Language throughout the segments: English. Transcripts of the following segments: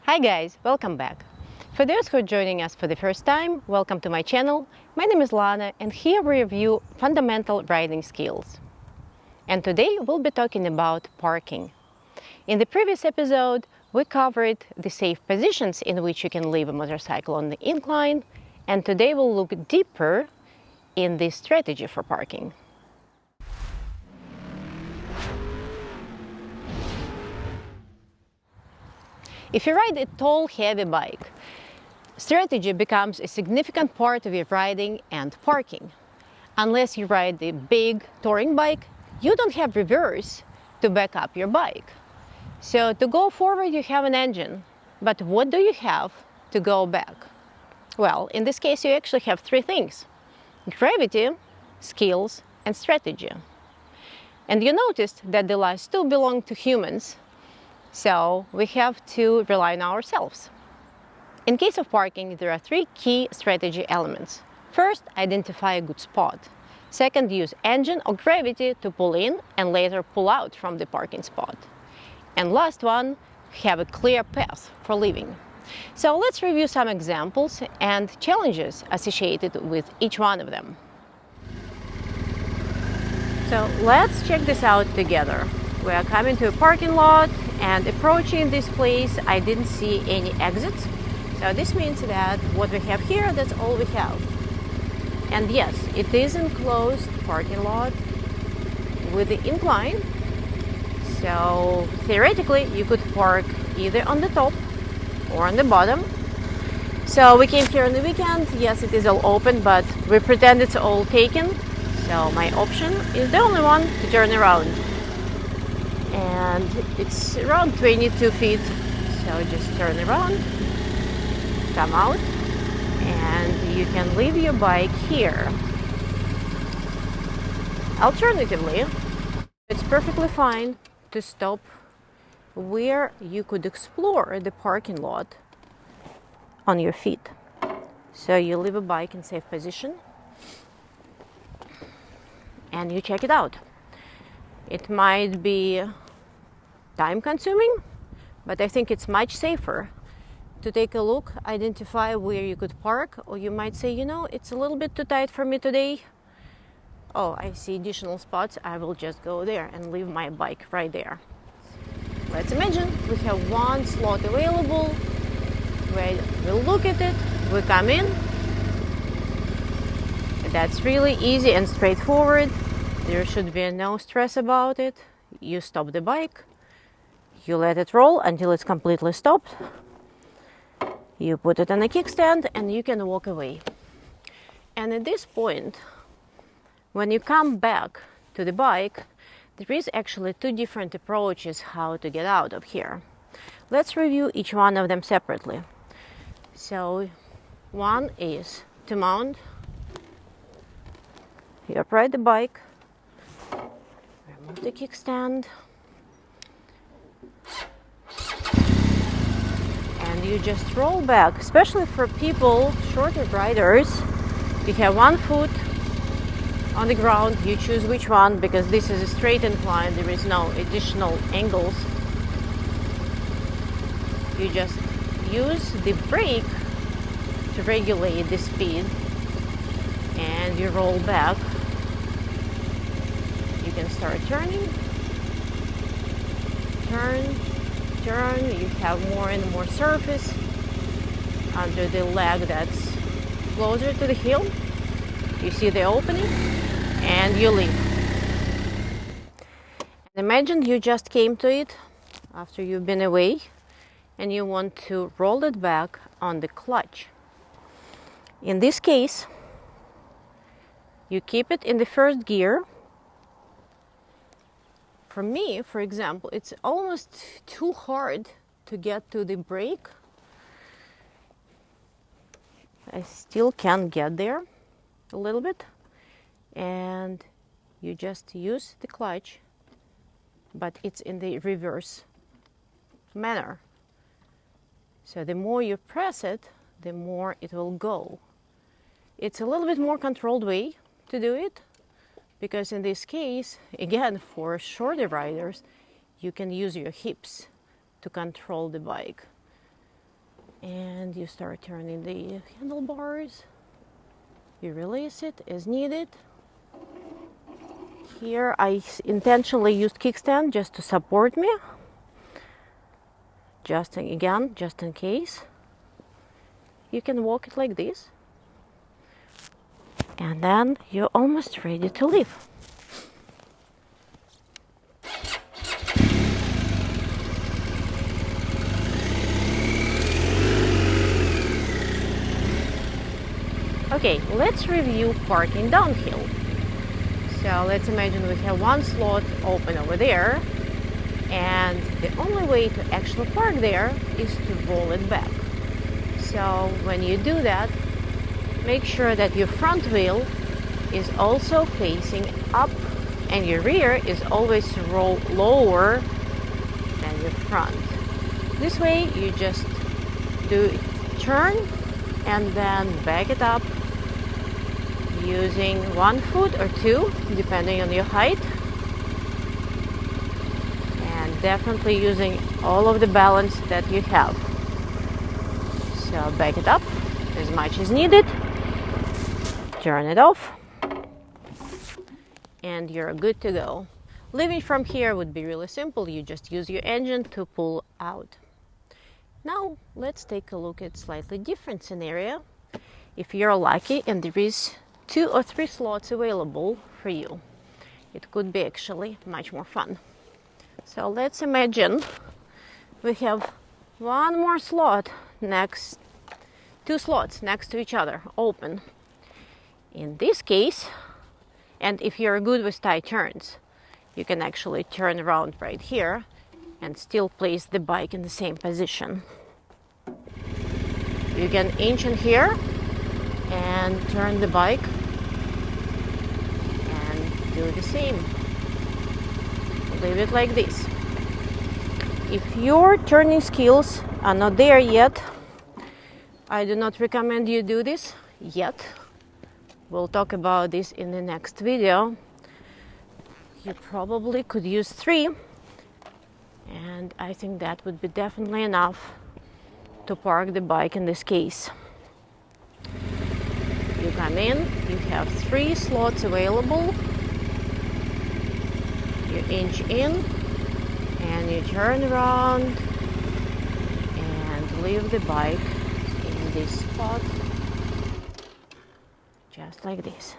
Hi guys, welcome back. For those who are joining us for the first time, welcome to my channel. My name is Lana and here we review fundamental riding skills. And today we'll be talking about parking. In the previous episode, we covered the safe positions in which you can leave a motorcycle on the incline, and today we'll look deeper in the strategy for parking. If you ride a tall, heavy bike, strategy becomes a significant part of your riding and parking. Unless you ride a big touring bike, you don't have reverse to back up your bike. So to go forward, you have an engine, but what do you have to go back? Well, in this case, you actually have three things: gravity, skills, and strategy. And you noticed that the last two belong to humans, so we have to rely on ourselves. In case of parking, there are three key strategy elements. First, identify a good spot. Second, use engine or gravity to pull in and later pull out from the parking spot. And last one, have a clear path for leaving. So let's review some examples and challenges associated with each one of them. So let's check this out together. We are coming to a parking lot and approaching this place. I didn't see any exits. So this means that what we have here, that's all we have. And yes, it is enclosed parking lot with the incline. So theoretically, you could park either on the top or on the bottom. So we came here on the weekend. Yes, it is all open, but we pretend it's all taken. So my option is the only one to turn around. And it's around 22 feet. So just turn around, come out, and you can leave your bike here. Alternatively, it's perfectly fine to stop where you could explore the parking lot on your feet. So you leave a bike in safe position and you check it out. It might be time consuming, but I think it's much safer to take a look, identify where you could park, or you might say, you know, it's a little bit too tight for me today. Oh, I see additional spots. I will just go there and leave my bike right there. Let's imagine we have one slot available. We'll look at it, we come in. That's really easy and straightforward. There should be no stress about it. You stop the bike, you let it roll until it's completely stopped. You put it on a kickstand and you can walk away. And at this point, when you come back to the bike, there is actually two different approaches how to get out of here. Let's review each one of them separately. So one is to mount. You upright the bike, remove the kickstand, and you just roll back. Especially for people, shorter riders, you have one foot on the ground, you choose which one, because this is a straight incline, there is no additional angles. You just use the brake to regulate the speed and you roll back. You can start turning, turn, you have more and more surface under the leg that's closer to the heel. You see the opening and you leave. Imagine you just came to it after you've been away and you want to roll it back on the clutch. In this case, you keep it in the first gear. For me, for example, it's almost too hard to get to the brake. I still can get there a little bit. And you just use the clutch, but it's in the reverse manner. So the more you press it, the more it will go. It's a little bit more controlled way to do it, because in this case, again, for shorter riders, you can use your hips to control the bike. and you start turning the handlebars. You release it as needed. Here I intentionally used kickstand just to support me, just in case. You can walk it like this, and then you're almost ready to leave. Okay, let's review parking downhill. So let's imagine we have one slot open over there, and the only way to actually park there is to roll it back. So when you do that, make sure that your front wheel is also facing up and your rear is always lower than your front. This way you just do turn and then back it up using 1 foot or 2 depending on your height, and definitely using all of the balance that you have. So back it up as much as needed, turn it off, and you're good to go. Leaving from here would be really simple. You just use your engine to pull out. Now let's take a look at slightly different scenario. If you're lucky and there is 2 or 3 slots available for you, it could be actually much more fun. So let's imagine we have one more slot next, 2 slots next to each other, open. In this case, and if you're good with tight turns, you can actually turn around right here and still place the bike in the same position. You can inch in here and turn the bike and do the same. Leave it like this. If your turning skills are not there yet, I do not recommend you do this yet. We'll talk about this in the next video. You probably could use 3, and I think that would be definitely enough to park the bike in this case. You come in, you have 3 slots available, you inch in and you turn around and leave the bike in this spot, just like this.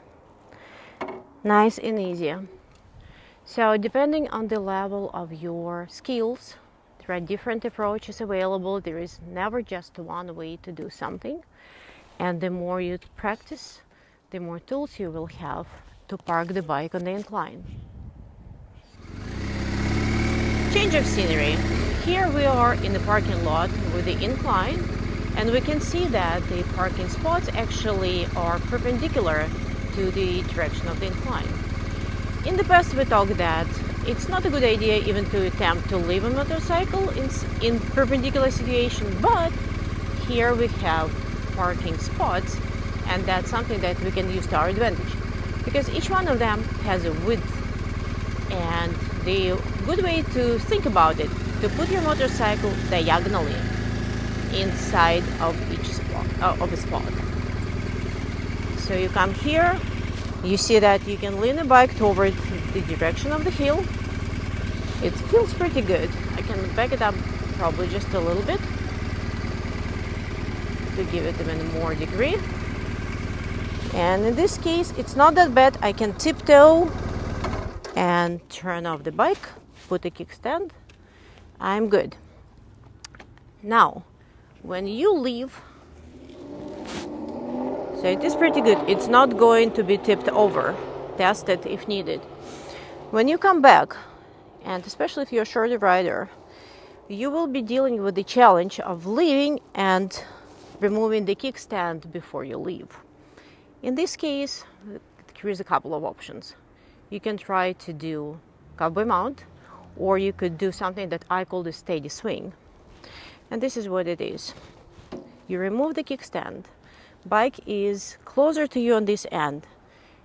Nice and easy. So depending on the level of your skills, there are different approaches available. There is never just one way to do something. And the more you practice, the more tools you will have to park the bike on the incline. Change of scenery. Here we are in the parking lot with the incline, and we can see that the parking spots actually are perpendicular to the direction of the incline. In the past we talked that it's not a good idea even to attempt to leave a motorcycle in perpendicular situation, but here we have parking spots, and that's something that we can use to our advantage because each one of them has a width. And the good way to think about it, to put your motorcycle diagonally inside of each spot, of a spot. So you come here, you see that you can lean the bike toward the direction of the hill. It feels pretty good. I can back it up probably just a little bit to give it even more degree. And in this case, it's not that bad. I can tiptoe and turn off the bike, put a kickstand. I'm good. Now, when you leave, so it is pretty good. It's not going to be tipped over. Test it if needed. When you come back, and especially if you're a shorter rider, you will be dealing with the challenge of leaving and removing the kickstand before you leave. In this case, here's a couple of options. You can try to do cowboy mount, or you could do something that I call the steady swing. And this is what it is. You remove the kickstand, bike is closer to you on this end,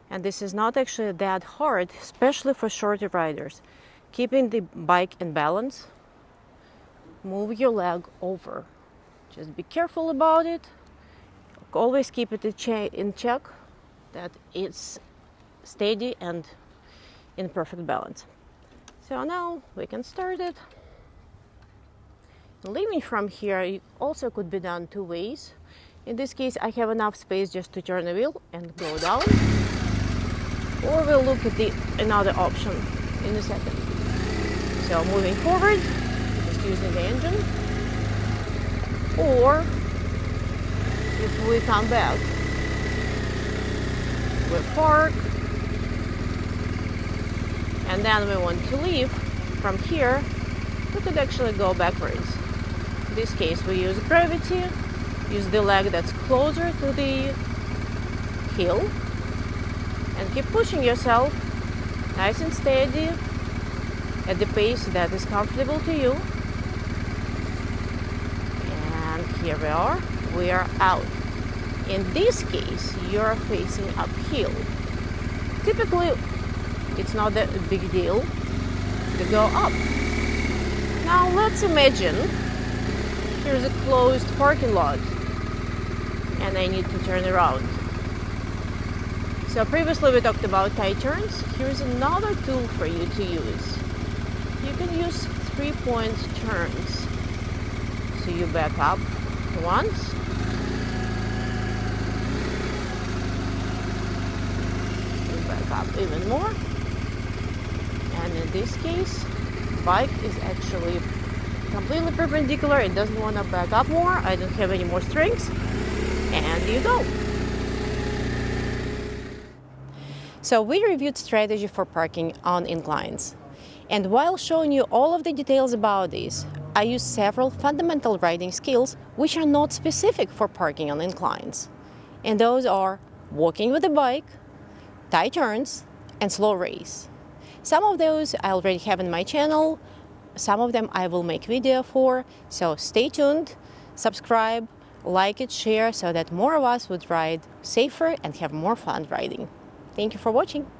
and this is not actually that hard, especially for shorter riders. Keeping the bike in balance, move your leg over Just be careful about it. Always keep it in check that it's steady and in perfect balance. So now we can start it. Leaving from here, it also could be done two ways. In this case, I have enough space just to turn the wheel and go down. Or we'll look at another option in a second. So moving forward, just using the engine. Or if we come back, we park, and then we want to leave from here, we could actually go backwards. In this case, we use gravity, use the leg that's closer to the hill, and keep pushing yourself nice and steady at the pace that is comfortable to you. And here we are out. In this case, you're facing uphill. Typically, it's not that big deal to go up. Now let's imagine here's a closed parking lot and I need to turn around. So previously we talked about tight turns. Here's another tool for you to use. You can use 3-point turns. So you back up once, you back up even more, and in this case, bike is actually completely perpendicular. It doesn't want to back up more. I don't have any more strings, and you go. So we reviewed strategy for parking on inclines. And while showing you all of the details about this, I used several fundamental riding skills which are not specific for parking on inclines. And those are walking with the bike, tight turns, and slow race. Some of those I already have in my channel, some of them I will make video for, so stay tuned, subscribe, like it, share, so that more of us would ride safer and have more fun riding. Thank you for watching.